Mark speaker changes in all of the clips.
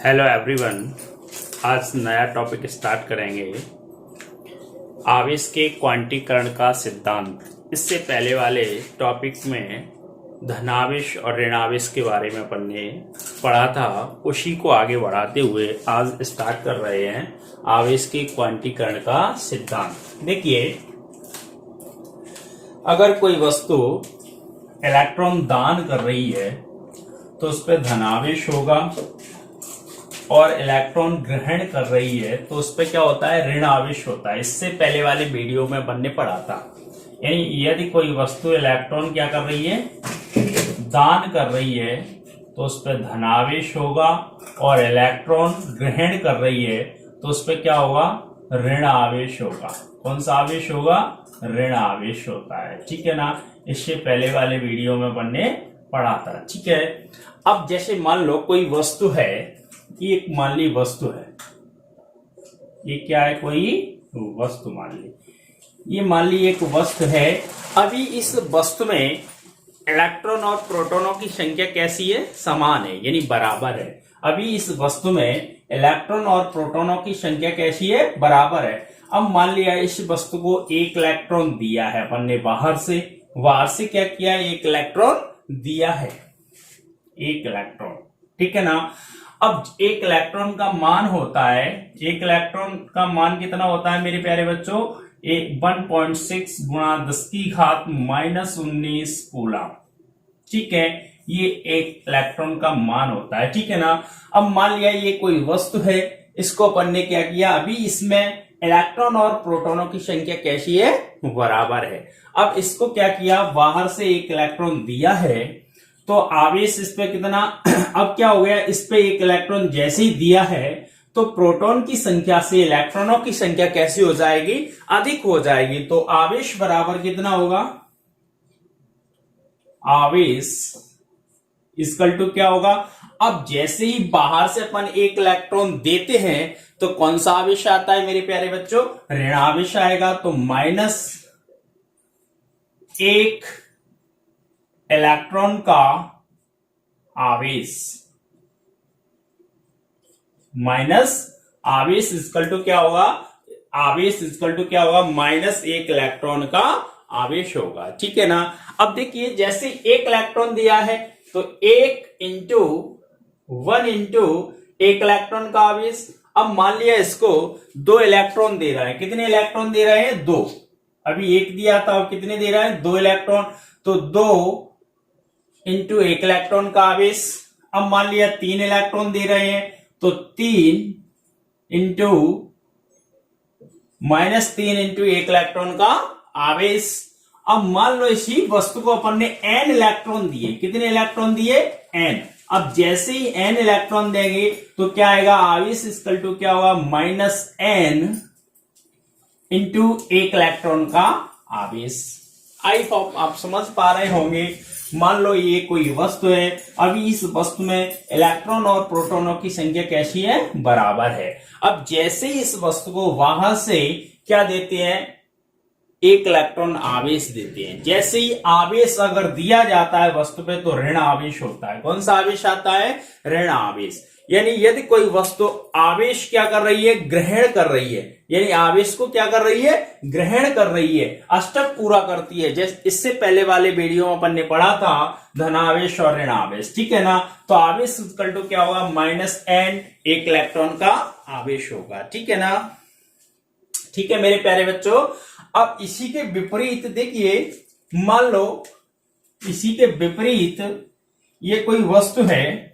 Speaker 1: Hello everyone. आज नया topic start करेंगे, आवेश के क्वांटीकरण का सिद्धांत। इससे पहले वाले टॉपिक में धनावेश और ऋणावेश के बारे में अपन ने पढ़ा था। उसी को आगे बढ़ाते हुए आज स्टार्ट कर रहे हैं आवेश के क्वांटीकरण का सिद्धांत। देखिए, अगर कोई वस्तु इलेक्ट्रॉन दान कर रही है तो उस पर धनावेश होगा, और इलेक्ट्रॉन ग्रहण कर रही है तो उस पर क्या होता है, ऋण आवेश होता है। इससे पहले वाले वीडियो में अपन ने पढ़ा था। यानी यदि कोई वस्तु इलेक्ट्रॉन क्या कर रही है, दान कर रही है, तो उस पर धनावेश होगा, और इलेक्ट्रॉन ग्रहण कर रही है तो उस पर क्या होगा, ऋण आवेश होगा। कौन सा आवेश होगा, ऋण आवेश होता है। ठीक है ना। इससे पहले वाले वीडियो में अपन ने पढ़ा था। ठीक है। अब जैसे मान लो कोई वस्तु है, ये एक मान ली वस्तु है, ये क्या है, कोई वस्तु मान ली, ये मान ली एक वस्तु है। अभी इस वस्तु में इलेक्ट्रॉन और प्रोटॉनों की संख्या कैसी है, समान है, यानी बराबर है। अभी इस वस्तु में इलेक्ट्रॉन और प्रोटॉनों की संख्या कैसी है, बराबर है। अब मान लिया इस वस्तु को एक इलेक्ट्रॉन दिया है अपन ने, बाहर से क्या किया, एक इलेक्ट्रॉन दिया है, एक इलेक्ट्रॉन। ठीक है ना। अब एक इलेक्ट्रॉन का मान होता है, एक इलेक्ट्रॉन का मान कितना होता है मेरे प्यारे बच्चों, 1.6 गुणा 10 की घात -19 कूलम। ठीक है, ये एक इलेक्ट्रॉन का मान होता है। ठीक है ना। अब मान लिया ये कोई वस्तु है, इसको अपन ने क्या किया, अभी इसमें इलेक्ट्रॉन और प्रोटॉनों की संख्या कैसी है, बराबर है। अब इसको क्या किया, बाहर से एक इलेक्ट्रॉन दिया है तो आवेश इस पे कितना, अब क्या हो गया, इस पे एक इलेक्ट्रॉन जैसे ही दिया है तो प्रोटॉन की संख्या से इलेक्ट्रॉनों की संख्या कैसी हो जाएगी, अधिक हो जाएगी। तो आवेश बराबर कितना होगा, आवेश इक्वल टू क्या होगा। अब जैसे ही बाहर से अपन एक इलेक्ट्रॉन देते हैं तो कौन सा आवेश आता है मेरे प्यारे बच्चों, ऋण आवेश आएगा। तो -1 इलेक्ट्रॉन का आवेश, माइनस आवेश इक्वल टू क्या होगा, आवेश इक्वल टू क्या होगा, -1 इलेक्ट्रॉन का आवेश होगा। ठीक है ना। अब देखिए, जैसे एक इलेक्ट्रॉन दिया है तो 1 इंटू 1 इंटू एक इलेक्ट्रॉन का आवेश। अब मान लिया इसको 2 इलेक्ट्रॉन दे रहा है, कितने इलेक्ट्रॉन दे रहे हैं, 2। अभी एक दिया था, अब कितने दे रहा है, 2 इलेक्ट्रॉन। तो 2 इंटू एक इलेक्ट्रॉन का आवेश। अब मान लिया 3 इलेक्ट्रॉन दे रहे हैं तो 3 इंटू -3 इंटू एक इलेक्ट्रॉन का आवेश। अब मान लो इसी वस्तु को अपन ने n इलेक्ट्रॉन दिए, कितने इलेक्ट्रॉन दिए, n। अब जैसे ही n इलेक्ट्रॉन देंगे तो क्या आएगा, आवेश इक्वल टू क्या होगा, -n इंटू एक इलेक्ट्रॉन का आवेश। आई होप आप समझ पा रहे होंगे। मान लो ये कोई वस्तु है, अभी इस वस्तु में इलेक्ट्रॉन और प्रोटॉनों की संख्या कैसी है, बराबर है। अब जैसे ही इस वस्तु को बाहर से क्या देते हैं, एक इलेक्ट्रॉन आवेश देते हैं। जैसे ही आवेश अगर दिया जाता है वस्तु पे तो ऋण आवेश होता है। कौन सा आवेश आता है, ऋण आवेश। यानी यदि कोई वस्तु आवेश क्या कर रही है, ग्रहण कर रही है, यानी आवेश को क्या कर रही है, ग्रहण कर रही है, अष्टक पूरा करती है। जैसे इससे पहले वाले वीडियो में अपन ने पढ़ा था धनावेश और ऋण आवेश। ठीक है ना। तो आवेश इक्वल टू क्या होगा, -n एक इलेक्ट्रॉन का आवेश होगा। ठीक है ना। ठीक है मेरे प्यारे बच्चों। अब इसी के विपरीत देखिए, मान लो इसी के विपरीत ये कोई वस्तु है,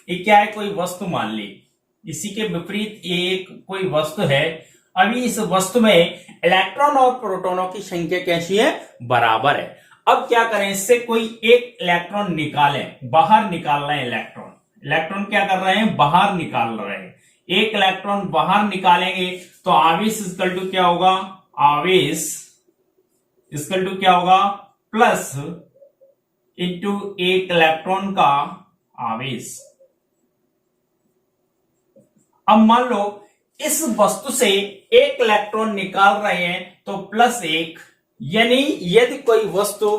Speaker 1: ये क्या है, कोई वस्तु मान ली। इसी के विपरीत एक कोई वस्तु है, अभी इस वस्तु में इलेक्ट्रॉन और प्रोटॉनों की संख्या कैसी है, बराबर है। अब क्या करें, इससे कोई एक इलेक्ट्रॉन निकालें, बाहर निकाल रहे हैं इलेक्ट्रॉन, इलेक्ट्रॉन क्या कर रहे हैं, बाहर निकाल रहे हैं। एक इलेक्ट्रॉन बाहर निकालेंगे तो आवेश इक्वल टू क्या होगा, आवेश इक्वल टू क्या होगा, प्लस इंटू एक इलेक्ट्रॉन का आवेश। अब मान लो इस वस्तु से एक इलेक्ट्रॉन निकाल रहे हैं तो +1, यानी यदि कोई वस्तु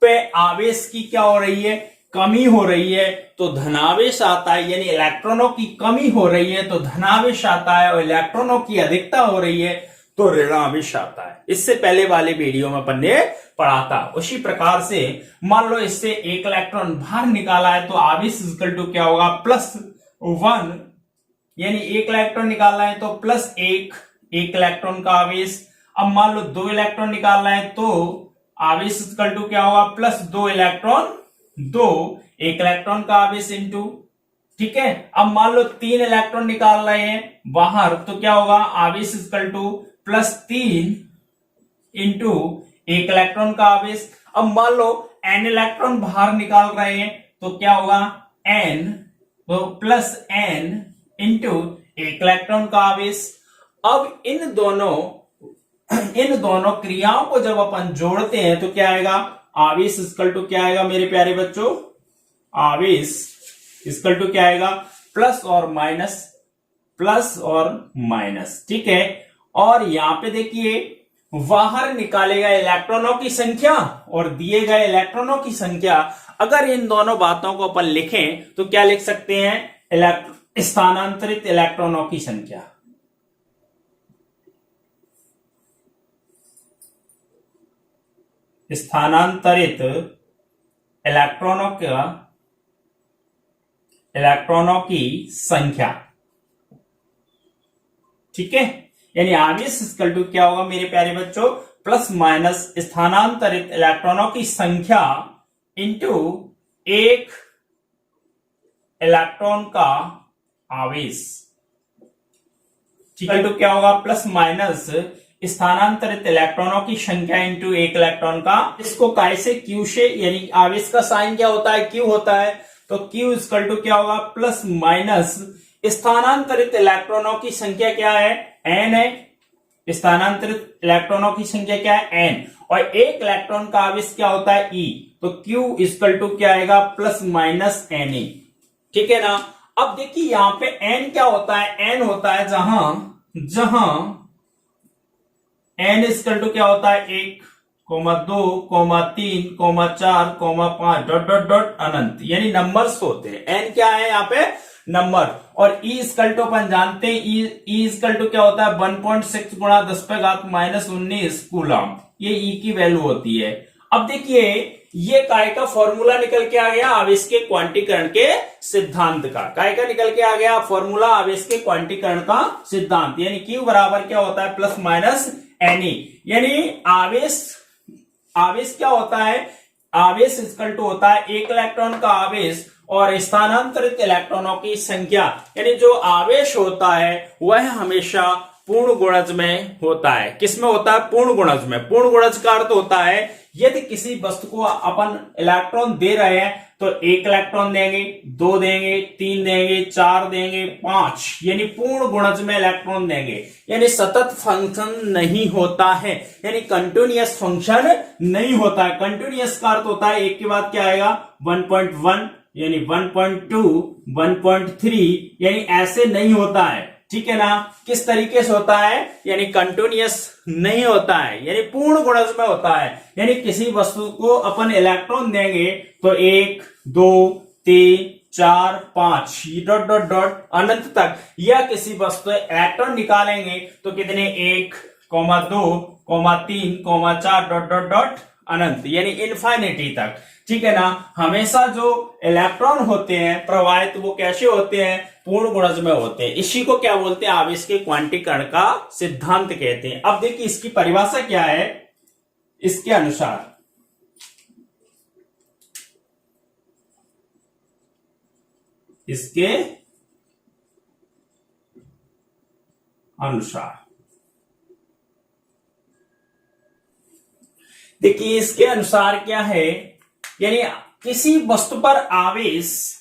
Speaker 1: पे आवेश की क्या हो रही है, कमी हो रही है तो धनावेश आता है, यानी इलेक्ट्रॉनों की कमी हो रही है तो धनावेश आता है, और इलेक्ट्रॉनों की अधिकता हो रही है तो ऋणावेश आता है। इससे पहले वाले वीडियो में अपन ने पढ़ा था। उसी प्रकार से मान लो इससे एक इलेक्ट्रॉन बाहर निकाला है तो आवेश इक्वल टू क्या होगा, +1, यानी एक इलेक्ट्रॉन निकालना है तो +1 एक इलेक्ट्रॉन का आवेश। अब मान लो 2 इलेक्ट्रॉन निकालना है तो आवेश इक्वल टू क्या होगा, +2 इलेक्ट्रॉन 2 एक इलेक्ट्रॉन का आवेश इंटू, ठीक है। अब मान लो 3 इलेक्ट्रॉन निकाल रहे हैं बाहर तो क्या होगा, आवेश इक्वल टू +3 इंटू एक इलेक्ट्रॉन का आवेश। अब मान लो n इलेक्ट्रॉन बाहर निकाल रहे हैं तो क्या होगा, n तो +n इंटू एक इलेक्ट्रॉन का आवेश। अब इन दोनों क्रियाओं को जब अपन जोड़ते हैं तो क्या आएगा, आवेश इक्वल टू क्या आएगा मेरे प्यारे बच्चों, आवेश इक्वल टू क्या आएगा, प्लस और माइनस, ठीक है। और यहां पे देखिए बाहर निकाले गए इलेक्ट्रॉनों की संख्या और दिए गए इलेक्ट्रॉनों की संख्या, अगर इन दोनों बातों को अपन लिखें तो क्या लिख सकते हैं, स्थानांतरित इलेक्ट्रॉनों की संख्या। स्थानांतरित इलेक्ट्रॉनों की संख्या, ठीक है। यानी आवेश इक्वल टू क्या होगा मेरे प्यारे बच्चों, प्लस माइनस स्थानांतरित इलेक्ट्रॉनों की संख्या इंटू एक इलेक्ट्रॉन का आवेश, इक्वल टू क्या होगा, प्लस माइनस स्थानांतरित इलेक्ट्रॉनों की संख्या इंटू एक इलेक्ट्रॉन का। इसको कैसे, क्यू से, यानी आवेश का साइन क्या होता है, क्यू होता है, तो क्यू इक्वल टू क्या होगा, प्लस माइनस स्थानांतरित इलेक्ट्रॉनों की संख्या क्या है, एन है, स्थानांतरित इलेक्ट्रॉनों की संख्या क्या है, एन, और एक इलेक्ट्रॉन का आवेश क्या होता है, ई, तो क्यू इक्वल टू क्या आएगा, प्लस माइनस एन ई, ठीक है ना। अब देखिए यहां पे एन क्या होता है, एन होता है जहां एन इक्वल टू क्या होता है, 1, 2, 3, 4, 5 डॉट डॉट डॉट अनंत, यानी नंबर्स होते हैं। एन क्या है यहाँ पे, नंबर। और ई इक्वल टू अपन जानते हैं, ई इक्वल टू क्या होता है, 1.6 गुणा 10⁻⁻19 कूलम, ये ई की वैल्यू होती है। अब देखिए ये काय का फॉर्मूला निकल के आ गया आवेश के क्वांटीकरण के सिद्धांत का, काय का निकल के आ गया फॉर्मूला आवेश के क्वांटीकरण का सिद्धांत, यानी क्यू बराबर क्या होता है, प्लस माइनस एन ई, यानी आवेश क्या होता है, आवेश इक्वल टू होता है एक इलेक्ट्रॉन का आवेश और स्थानांतरित इलेक्ट्रॉनों की संख्या, यानी जो आवेश होता है वह हमेशा पूर्ण गुणज में होता है। किसमें होता है, पूर्ण गुणज में। पूर्ण गुणज का अर्थ होता है यदि किसी वस्तु को अपन इलेक्ट्रॉन दे रहे हैं तो 1 इलेक्ट्रॉन देंगे, 2 देंगे, 3 देंगे, 4 देंगे, 5, यानी पूर्ण गुणज में इलेक्ट्रॉन देंगे, यानी सतत फंक्शन नहीं होता है, यानी कंटिन्यूअस फंक्शन नहीं होता है। कंटिन्यूअस का अर्थ होता है एक के बाद क्या आएगा, 1.1, यानी 1.2, 1.3, यानी ऐसे नहीं होता है, ठीक है ना। किस तरीके से होता है, यानी कंटिन्यूअस नहीं होता है, यानी पूर्ण गुणज में होता है। यानी किसी वस्तु को अपन इलेक्ट्रॉन देंगे तो 1, 2, 3, 4, 5 डॉट डॉट डॉट अनंत तक, या किसी वस्तु इलेक्ट्रॉन निकालेंगे तो कितने, 1, 2, 3, 4 डॉट डॉट डॉट अनंत, यानी इन्फाइनिटी तक, ठीक है ना। हमेशा जो इलेक्ट्रॉन होते हैं प्रवाहित वो कैसे होते हैं, पूर्ण गुणज में होते हैं। इसी को क्या बोलते हैं, आवेश के क्वांटीकरण का सिद्धांत कहते हैं। अब देखिए इसकी परिभाषा क्या है, इसके अनुसार देखिए इसके अनुसार क्या है, यानी किसी वस्तु पर आवेश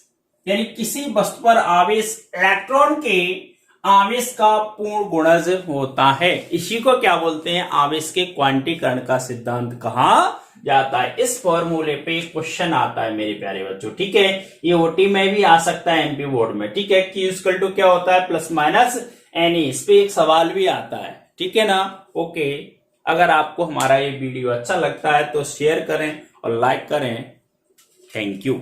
Speaker 1: इलेक्ट्रॉन के आवेश का पूर्ण गुणज होता है। इसी को क्या बोलते हैं, आवेश के क्वांटीकरण का सिद्धांत कहा जाता है। इस फॉर्मूले पे क्वेश्चन आता है मेरे प्यारे बच्चों, ठीक है। ये ओटी में भी आ सकता है, एमपी बोर्ड में, ठीक है। क्यू इक्वल टू क्या होता है, प्लस माइनस एन ई, इस पे एक सवाल भी आता है, ठीक है ना। ओके, अगर आपको हमारा ये वीडियो अच्छा लगता है तो शेयर करें और लाइक करें। Thank you.